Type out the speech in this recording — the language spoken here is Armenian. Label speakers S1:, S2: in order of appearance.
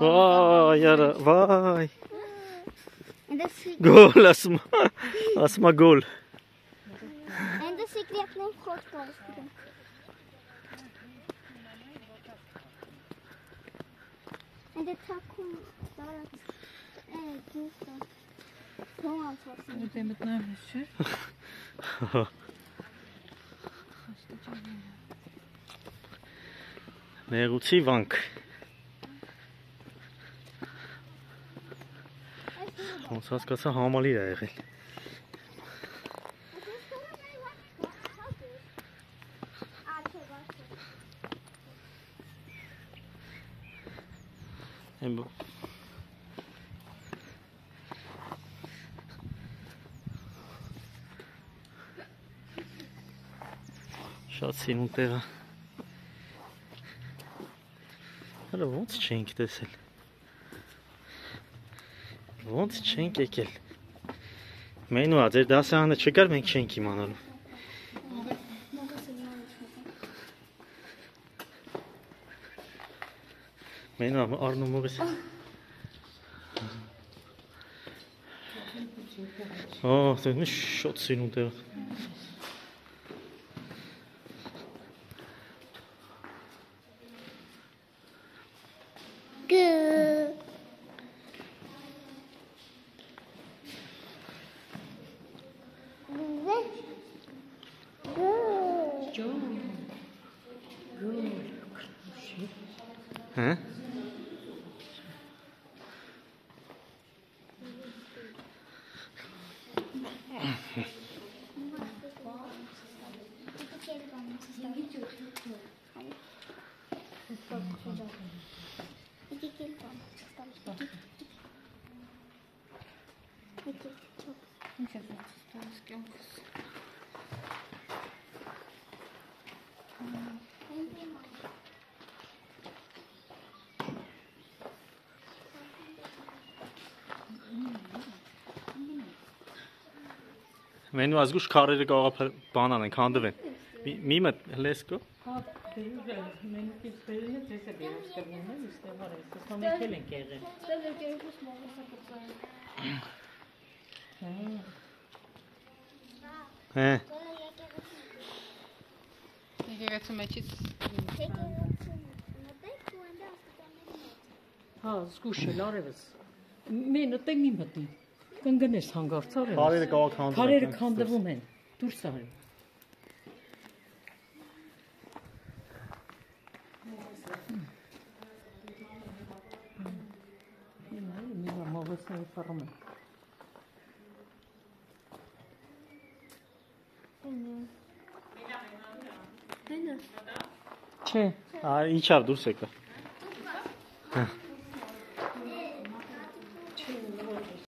S1: Vay yara, vay. Gol asma gol.
S2: En de secretly podcast. En de takum daar. Gülta. Tamam olsun.
S3: Evet Demet neymiş?
S1: Ներուցի վանք։ Ոնց հասկացա համալիր է եղել։ Շատ սիրուն տեղ է։ Հələ ոնց չենք տեսել։ Ոնց չենք եկել։ Մենու ա, ձեր դասարանը չկար, մենք չենք իմանալու։ Մենու ա, առնում ողես։ Դե շատ սիրուն տեղ։ Hə? Մենու ազգուշ քարերը կարող է բանան են, քանդվեն։ Մի մտ, let's go։ Հե։
S3: Եկեղեցու մեջից Հա, զգուշ էլ արևս։ Մեն ուտեք մի մտնի։ Կընկնես հանգարց արևս։
S1: Քարերը կարող քանդվեն։
S3: Քարերը քանդվում են։ Դուրս արի։ Մի մովեսնի ֆարմը։
S2: Հենա։
S3: Չէ։
S1: Ինչա դուրս եկա։ Հա։